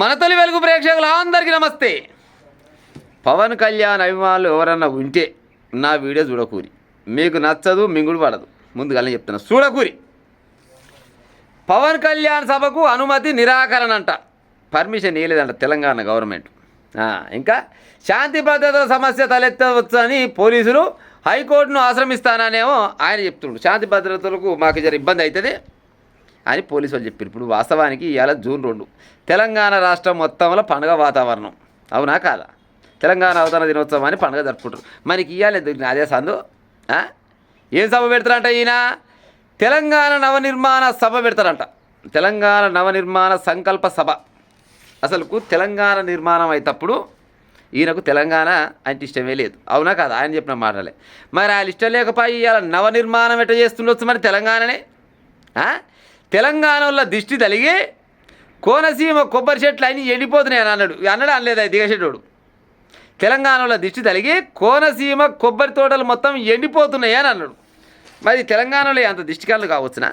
మన తొలి వెలుగు ప్రేక్షకులు అందరికీ నమస్తే. పవన్ కళ్యాణ్ అభిమానులు ఎవరన్నా ఉంటే నా వీడియో చూడకూరి, మీకు నచ్చదు, మింగుడు పడదు. ముందుగానే చెప్తున్నా, చూడకూరి. పవన్ కళ్యాణ్ సభకు అనుమతి నిరాకరణ అంట, పర్మిషన్ ఇవ్వలేదంట తెలంగాణ గవర్నమెంట్. ఇంకా శాంతి భద్రతల సమస్య తలెత్తవచ్చని పోలీసులు హైకోర్టును ఆశ్రమిస్తాననేమో ఆయన చెప్తుండ్రు. శాంతి భద్రతలకు మాకు జర ఇబ్బంది అవుతుంది అని పోలీసు వాళ్ళు చెప్పారు. ఇప్పుడు వాస్తవానికి ఇవాళ జూన్ 2 తెలంగాణ రాష్ట్రం మొత్తంలో పండుగ వాతావరణం, అవునా కాదా? తెలంగాణ అవతరణ దినోత్సవం అని పండుగ జరుపుకుంటారు. మనకి ఇవ్వాలి అదే సందు. ఏం సభ పెడతారంట ఈయన? తెలంగాణ నవనిర్మాణ సభ పెడతారంట. తెలంగాణ నవనిర్మాణ సంకల్ప సభ. అసలుకు తెలంగాణ నిర్మాణం అయినప్పుడు ఈయనకు తెలంగాణ అంటే ఇష్టమే లేదు, అవునా కాదా? ఆయన చెప్పిన మాటలే. మరి ఆయన ఇష్టం లేకపోయి ఇవాళ నవనిర్మాణం ఎట్లా చేస్తుండొచ్చు మరి తెలంగాణనే? తెలంగాణలో దిష్టి తలిగి కోనసీమ కొబ్బరి చెట్లు అన్నీ ఎండిపోతున్నాయి అని అన్నాడు అనలేదు అది దిగశెట్టోడు. తెలంగాణలో దిష్టి తలిగి కోనసీమ కొబ్బరి తోటలు మొత్తం ఎండిపోతున్నాయి అని అన్నాడు. మరి తెలంగాణలో అంత దిష్టికాన్లు కావచ్చునా?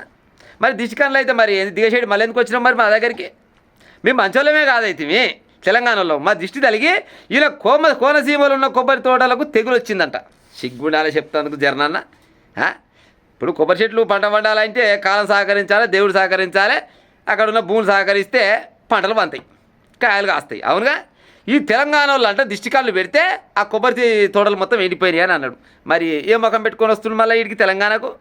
మరి దిష్టికాన్లు అయితే మరి దిగశెట్టి మళ్ళీ ఎందుకు వచ్చినాం మరి మా దగ్గరికి? మేము మంచోళ్ళమే కాదైతే తెలంగాణలో మా దిష్టి తలిగి ఈయన కోనసీమలో ఉన్న కొబ్బరి తోటలకు తెగులు వచ్చిందంట. సిగ్గుండాలి చెప్తాను జరనన్న. ఇప్పుడు కొబ్బరి చెట్లు పంట పండాలంటే కాలం సహకరించాలి, దేవుడు సహకరించాలి, అక్కడ ఉన్న భూములు సహకరిస్తే పంటలు పంతాయి, కాయలు కాస్తాయి, అవునుగా. ఈ తెలంగాణలో అంటే దిష్టికాళ్ళు పెడితే ఆ కొబ్బరి తోటలు మొత్తం ఎండిపోయినాయి అని అన్నాడు. మరి ఏ ముఖం పెట్టుకొని వస్తుంది మళ్ళీ వీడికి తెలంగాణకు?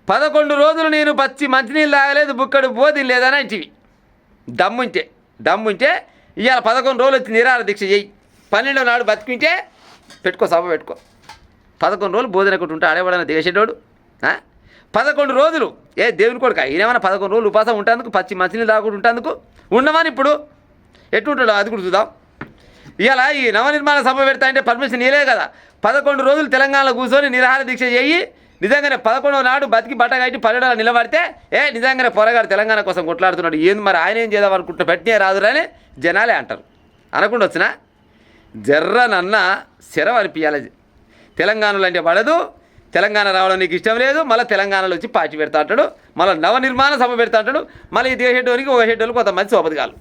11 రోజులు నేను పచ్చి మంచినీళ్ళు తాగలేదు, బుక్కడు బోధి లేదని అంటివి. దమ్ముంటే ఇవాళ 11 రోజులు వచ్చి నిరాహార దీక్ష చేయి. 12వ నాడు బతికింటే పెట్టుకో, సభ పెట్టుకో. 11 రోజులు బోధన ఒకటి ఉంటే ఆడేవాడని దిగసేటోడు. 11 రోజులు ఏ దేవుని కొడుక ఈయనేమన్నా 11 రోజులు ఉపాసం ఉండేందుకు, పచ్చి మంచినీళ్ళు తాగకుండా ఉండేందుకు ఉండమని ఇప్పుడు ఎట్టుంటాడు అది కూడా చూద్దాం. ఇవాళ ఈ నవనిర్మాణ సభ పెడతా అంటే పర్మిషన్ ఇవ్వలే కదా. 11 రోజులు తెలంగాణలో కూర్చొని నిరాహార దీక్ష చేయి. నిజంగానే 11వ నాడు బతికి బట్ట కట్టి 12వ నిలబడితే నిజంగానే పొరగాడు తెలంగాణ కోసం కొట్లాడుతున్నాడు. ఏంది మరి ఆయన ఏం చేద్దాం అనుకుంటున్నా, పెట్టినే రాదురని జనాలే అంటారు. అనకుండా వచ్చినా జర్రనన్న శరం అనిపించాలి. తెలంగాణలో అంటే పడదు, తెలంగాణ రావడం నీకు ఇష్టం లేదు, మళ్ళీ తెలంగాణలో వచ్చి పార్టీ పెడతా అంటాడు, మళ్ళీ నవనిర్మాణ సభ పెడతా అంటాడు. మళ్ళీ ఈ దేశేటోనికి ఒక హెడ్డోళ్ళు కొంతమంది సోపతికాలు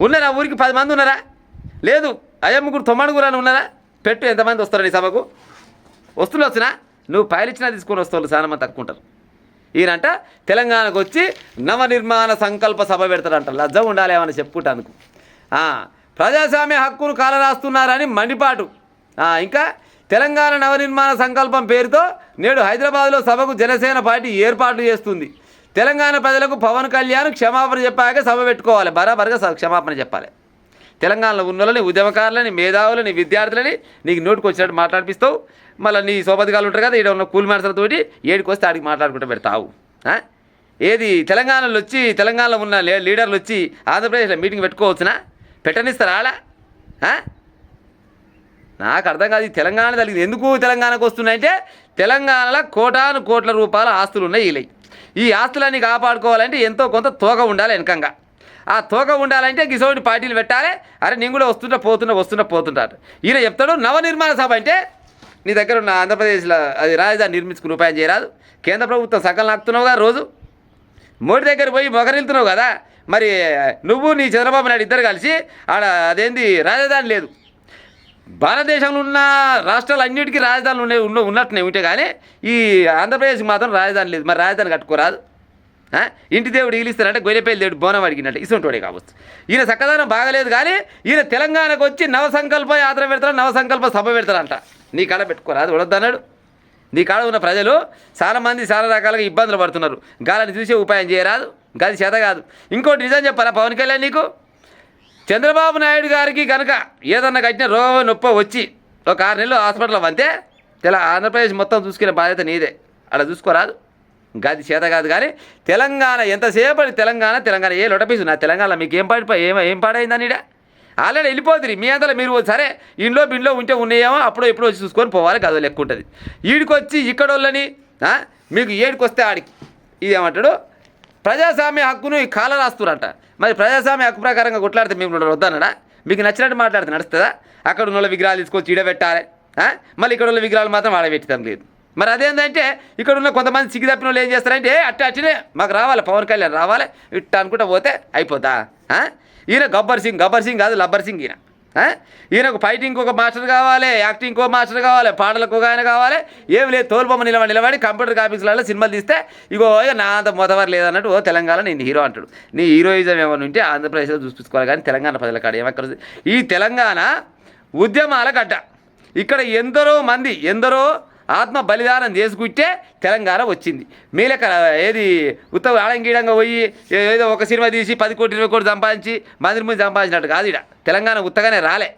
ఉన్నారా? ఊరికి 10 మంది ఉన్నారా? లేదు, 5-9 అని ఉన్నారా? పెట్టు, ఎంతమంది వస్తారు నీ సభకు? వస్తున్నా నువ్వు పైలిచ్చినా తీసుకొని వస్తారు, చాలా మంది తక్కువ ఉంటారు. ఈయనంట తెలంగాణకు వచ్చి నవనిర్మాణ సంకల్ప సభ పెడతాడంట. లజ్జ ఉండాలి ఏమని చెప్పుకుంటానికి. ప్రజాస్వామ్య హక్కును కాలరాస్తున్నారని మండిపాటు. ఇంకా తెలంగాణ నవనిర్మాణ సంకల్పం పేరుతో నేడు హైదరాబాద్లో సభకు జనసేన పార్టీ ఏర్పాటు చేస్తుంది. తెలంగాణ ప్రజలకు పవన్ కళ్యాణ్ క్షమాపణ చెప్పాక సభ పెట్టుకోవాలి, బరాబర్గా క్షమాపణ చెప్పాలి. తెలంగాణలో ఉన్న వాళ్ళని, ఉద్యమకారులని, మేధావులని, విద్యార్థులని నీకు నోటుకు వచ్చినట్టు మాట్లాడిపిస్తావు. మళ్ళీ నీ సోపతికాలు ఉంటారు కదా, ఇక్కడ ఉన్న కూలి మనుషులతోటి ఏడికి వస్తే ఆడికి మాట్లాడుకుంటూ పెడతావు. ఏది తెలంగాణలో వచ్చి తెలంగాణలో ఉన్న లీడర్లు వచ్చి ఆంధ్రప్రదేశ్లో మీటింగ్ పెట్టుకోవచ్చునా? పెట్టనిస్తారా ఆడ? నాకు అర్థం కాదు. ఈ తెలంగాణ తల్లి ఎందుకు తెలంగాణకు వస్తున్నాయంటే తెలంగాణలో కోటాను కోట్ల రూపాయల ఆస్తులు ఉన్నాయి. వీళ్ళవి ఈ ఆస్తులన్నీ కాపాడుకోవాలంటే ఎంతో కొంత తోక ఉండాలి వెనకంగా. ఆ తోక ఉండాలంటే గిసోటి పార్టీలు పెట్టాలి. అరే నేను కూడా వస్తుంటారు. ఈయన చెప్తాడు నవనిర్మాణ సభ అంటే నీ దగ్గర ఉన్న ఆంధ్రప్రదేశ్లో అది రాజధాని నిర్మించుకుని ఉపాయం చేయరాదు? కేంద్ర ప్రభుత్వం సకలం నాకుతున్నావు కదా, రోజు మోడీ దగ్గర పోయి మొగరిల్తున్నావు కదా. మరి నువ్వు నీ చంద్రబాబు నాయుడు ఇద్దరు కలిసి ఆడ అదేంది రాజధాని లేదు. భారతదేశంలో ఉన్న రాష్ట్రాలు అన్నిటికీ రాజధానులు ఉన్నట్టునే ఉంటే కానీ ఈ ఆంధ్రప్రదేశ్కి మాత్రం రాజధాని లేదు. మరి రాజధాని కట్టుకోరాదు? ఇంటి దేవుడు ఈలిస్తానంటే గొయ్యపల్లి దేవుడు బోనం అడిగినట్టు ఇసుంటోడే కావచ్చు. ఈయన చక్కదనం బాగలేదు కానీ ఈయన తెలంగాణకు వచ్చి నవసంకల్ప యాత్ర పెడతాడు, నవసంకల్ప సభ పెడతాడంట. నీ కాడ పెట్టుకోరాదు, వడొద్దన్నాడు. నీ కాడ ఉన్న ప్రజలు చాలామంది చాలా రకాలుగా ఇబ్బందులు పడుతున్నారు. గాలని చూసే ఉపాయం చేయరాదు, గది చేత కాదు. ఇంకోటి నిజం చెప్పాలా పవన్ కళ్యాణ్ నీకు? చంద్రబాబు నాయుడు గారికి కనుక ఏదన్నా కట్టిన రోగం నొప్పి వచ్చి ఒక 6 నెలలు హాస్పిటల్లో వంతే ఆంధ్రప్రదేశ్ మొత్తం చూసుకునే బాధ్యత నీదే. అలా చూసుకోరాదు, గది చేత కాదు. కానీ తెలంగాణ ఎంతసేపటి తెలంగాణ ఏ లొటపీసు నా తెలంగాణ మీకు ఏం పాడైందని ఆల్రెడీ వెళ్ళిపోతుంది. మీ అంతలో మీరు సరే ఇంట్లో ఉంటే ఉన్నాయేమో అప్పుడు ఎప్పుడు వచ్చి చూసుకొని పోవాలి, గదో లెక్క ఉంటుంది. ఈడికొచ్చి ఇక్కడ వాళ్ళని మీకు ఏడికొస్తే ఆడికి ఇదేమంటాడు ప్రజాస్వామ్య హక్కును కాల రాస్తురంట. మరి ప్రజాస్వామ్య హక్కు ప్రకారంగా కొట్లాడితే మేము వద్దన్నాడా? మీకు నచ్చినట్టు మాట్లాడితే నడుస్తుందా? అక్కడ ఉన్న వాళ్ళ విగ్రహాలు తీసుకొచ్చి ఈడబెట్టాలి, మళ్ళీ ఇక్కడ ఉన్న విగ్రహాలు మాత్రం ఆడబెట్టడం లేదు. మరి అదేంటంటే ఇక్కడ ఉన్న కొంతమంది సిగ్గు తప్పిన వాళ్ళు ఏం చేస్తారంటే అట్టినే మాకు రావాలి, పవన్ కళ్యాణ్ రావాలి ఇట్ట అనుకుంటా పోతే అయిపోతా. ఈయన గబ్బర్ సింగ్ కాదు లబ్బర్ సింగ్ ఈయన. ఈయనకు ఫైటింగ్కి ఒక మాస్టర్ కావాలి, యాక్టింగ్కి ఒక మాస్టర్ కావాలి, పాటలకు ఒక ఆయన కావాలి, ఏమి లేదు తోలుబొమ్మ నిలబడి కంప్యూటర్ గ్రాఫిక్స్లలో సినిమాలు తీస్తే ఇగో నా అంత మొదవరు లేదన్నట్టు తెలంగాణ నేను హీరో అంటాడు. నీ హీరోయిజం ఏమైనా ఉంటే ఆంధ్రప్రదేశ్లో చూపించుకోవాలి కానీ తెలంగాణ ప్రజల కాడ ఏమక్కడ. ఈ తెలంగాణ ఉద్యమాల గడ్డ. ఇక్కడ ఎందరో ఆత్మ బలిదానం చేసుకుంటే తెలంగాణ వచ్చింది. మీలక ఏది ఉత్తమ ఆడంగీడంగా పోయి ఏదో ఒక సినిమా తీసి 10 కోట్లు 20 కోట్లు సంపాదించి మంది సంపాదించినట్టు కాదు. ఇక్కడ తెలంగాణ ఉత్తగానే రాలే.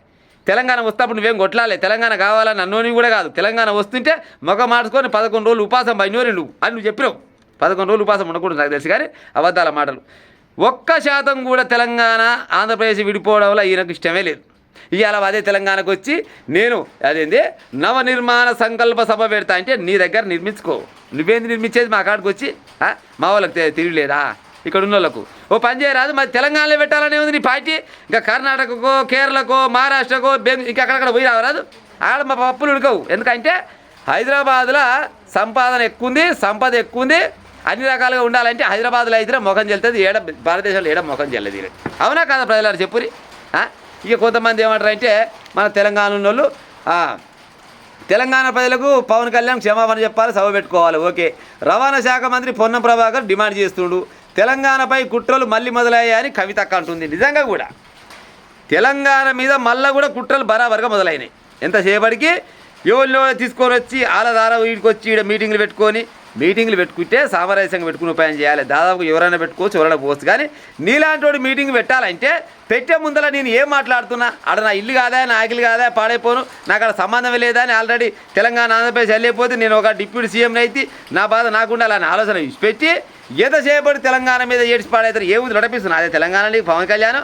తెలంగాణ వస్తప్పుడు నువ్వేం కొట్లాలే. తెలంగాణ కావాలని అన్నోని కూడా కాదు. తెలంగాణ వస్తుంటే మొగ మార్చుకొని 11 రోజులు ఉపాసం బయనోరి నువ్వు చెప్పినావు. 11 రోజులు ఉపాసం ఉండకూడదు నాకు తెలుసు కానీ అబద్ధాల మాటలు. 1% కూడా తెలంగాణ ఆంధ్రప్రదేశ్ విడిపోవడం వల్ల ఈయనకు ఇష్టమే లేదు. ఇవాళ అదే తెలంగాణకు వచ్చి నేను అదేంది నవనిర్మాణ సంకల్ప సభ పెడతా అంటే నీ దగ్గర నిర్మించుకో. నువ్వేంది నిర్మించేది మా కాడికి వచ్చి మా వాళ్ళకి తిరిగిలేదా ఇక్కడ ఉన్న వాళ్ళకు ఓ పని చేయరాదు. మరి తెలంగాణలో పెట్టాలనే ఉంది నీ పార్టీ. ఇంకా కర్ణాటకకో కేరళకో మహారాష్ట్రకో ఇంకా అక్కడక్కడ పోయి రావరాదు. ఆడ మా పప్పులు ఉడకవు. ఎందుకంటే హైదరాబాద్లో సంపాదన సంపద ఎక్కువ ఉంది. అన్ని రకాలుగా ఉండాలంటే హైదరాబాద్లో అయితే మొఖం చెల్తుంది. భారతదేశంలో మొఖం చెల్లది. అవునా కాదా ప్రజలారు చెప్పురి. ఇక కొంతమంది ఏమంటారంటే మన తెలంగాణ ఉన్నోళ్ళు తెలంగాణ ప్రజలకు పవన్ కళ్యాణ్ క్షమాపణ చెప్పాలి, సభ పెట్టుకోవాలి. ఓకే. రవాణా శాఖ మంత్రి పొన్నం ప్రభాకర్ డిమాండ్ చేస్తుండు. తెలంగాణపై కుట్రలు మళ్ళీ మొదలయ్యాయని కవితక్క అంటుంది. నిజంగా కూడా తెలంగాణ మీద మళ్ళీ కూడా కుట్రలు బరాబర్గా మొదలైనాయి. ఎంతసేపటికి ఎవరిలో తీసుకొని వచ్చి ఆలధార వీడికి వచ్చి ఈడ మీటింగ్లు పెట్టుకుంటే సామరస్యంగా పెట్టుకుని ఉపాయం చేయాలి. దాదాపు ఎవరైనా పెట్టుకోవచ్చు, ఎవరైనా పోవచ్చు. కానీ నీలాంటి వాడు మీటింగ్ పెట్టాలంటే పెట్టే ముందర నేను ఏం మాట్లాడుతున్నా, ఆడ నా ఇల్లు కాదా, నా ఆకిలి కాదా, పాడైపోను, నాకు అక్కడ సంబంధమే లేదా అని ఆల్రెడీ తెలంగాణ ఆంధ్రప్రదేశ్ వెళ్ళిపోతే నేను ఒక డిప్యూటీ సీఎంని అయితే నా బాధ నాకుండాలి అని ఆలోచన పెట్టి ఎంతసేపటి తెలంగాణ మీద ఏడ్చి పాడైతే ఏముంది నడిపిస్తున్నా. అదే తెలంగాణ పవన్ కళ్యాణ్